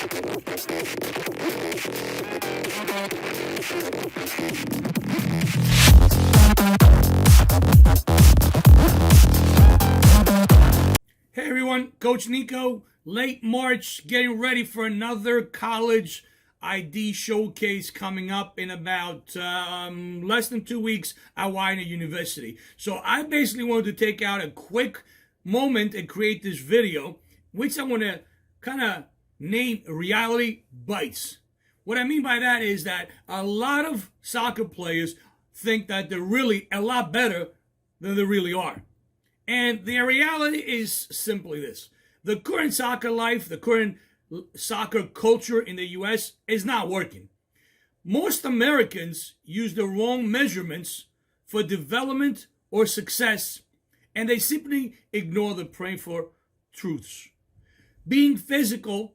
Hey everyone, Coach Nico, late March, getting ready for another college ID showcase coming up in about less than 2 weeks at Wayne University. So I basically wanted to take out a quick moment and create this video, which I want to kind of name Reality Bites. What I mean by that is that a lot of soccer players think that they're really a lot better than they really are. And the reality is simply this. The current soccer life, the current soccer culture in the U.S. is not working. Most Americans use the wrong measurements for development or success, and they simply ignore the praying for truths. Being physical,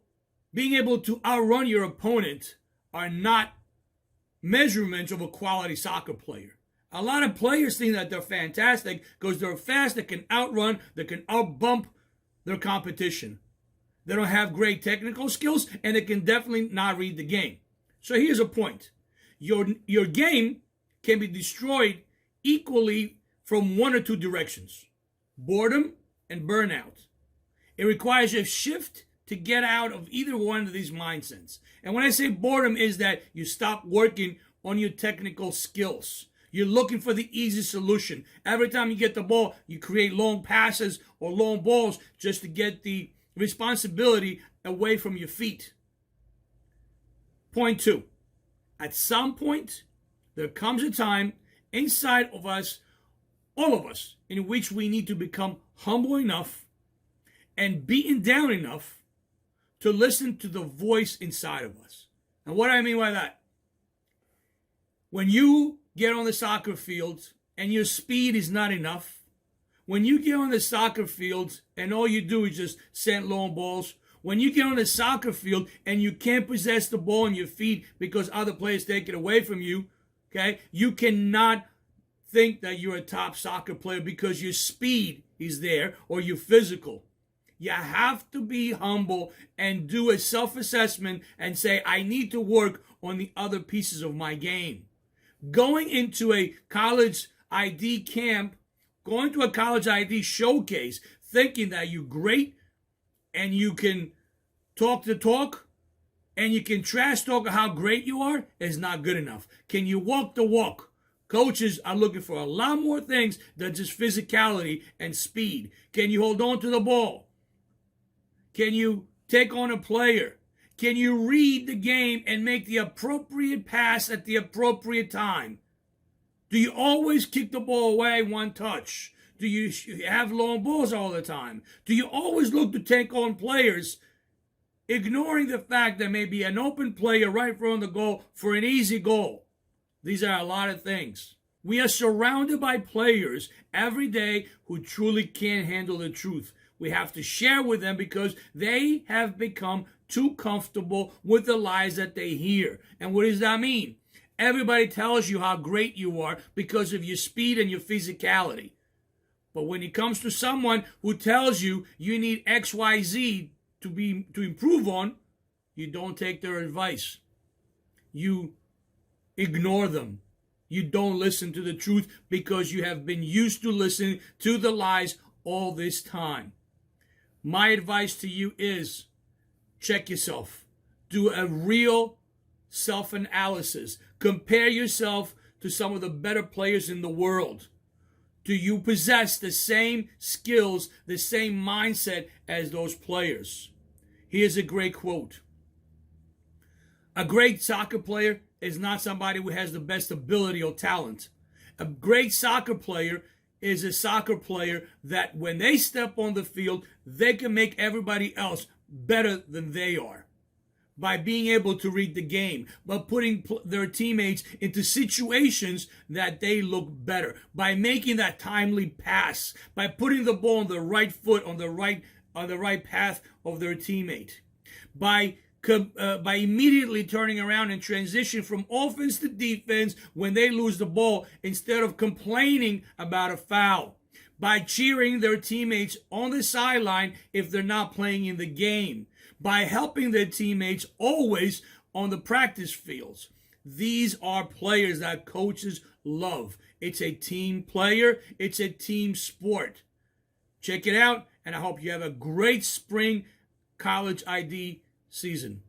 being able to outrun your opponent are not measurements of a quality soccer player. A lot of players think that they're fantastic because they're fast, they can outrun, they can outbump their competition. They don't have great technical skills, and they can definitely not read the game. So here's a point. Your game can be destroyed equally from one or two directions: boredom and burnout. It requires a shift to get out of either one of these mindsets. And when I say boredom, is that you stop working on your technical skills. You're looking for the easy solution. Every time you get the ball, you create long passes or long balls just to get the responsibility away from your feet. Point two, at some point, there comes a time inside of us, all of us, in which we need to become humble enough and beaten down enough to listen to the voice inside of us. And what do I mean by that? When you get on the soccer field and your speed is not enough, when you get on the soccer field and all you do is just send long balls, when you get on the soccer field and you can't possess the ball on your feet because other players take it away from you, okay, you cannot think that you're a top soccer player because your speed is there or you're physical. You have to be humble and do a self-assessment and say, I need to work on the other pieces of my game. Going into a college ID camp, going to a college ID showcase, thinking that you're great and you can talk the talk and you can trash talk how great you are is not good enough. Can you walk the walk? Coaches are looking for a lot more things than just physicality and speed. Can you hold on to the ball? Can you take on a player? Can you read the game and make the appropriate pass at the appropriate time? Do you always kick the ball away one touch? Do you have long balls all the time? Do you always look to take on players, ignoring the fact that maybe an open player right in front of the goal for an easy goal? These are a lot of things. We are surrounded by players every day who truly can't handle the truth. We have to share with them because they have become too comfortable with the lies that they hear. And what does that mean? Everybody tells you how great you are because of your speed and your physicality. But when it comes to someone who tells you you need XYZ to improve on, you don't take their advice. You ignore them. You don't listen to the truth because you have been used to listening to the lies all this time. My advice to you is check yourself. Do a real self-analysis. Compare yourself to some of the better players in the world. Do you possess the same skills, the same mindset as those players? Here's a great quote. A great soccer player is not somebody who has the best ability or talent. A great soccer player is a soccer player that when they step on the field, they can make everybody else better than they are. By being able to read the game, by putting their teammates into situations that they look better, by making that timely pass, by putting the ball on the right foot, on the right path of their teammate, by immediately turning around and transition from offense to defense when they lose the ball instead of complaining about a foul, by cheering their teammates on the sideline if they're not playing in the game, by helping their teammates always on the practice fields. These are players that coaches love. It's a team player. It's a team sport. Check it out, and I hope you have a great spring college ID season.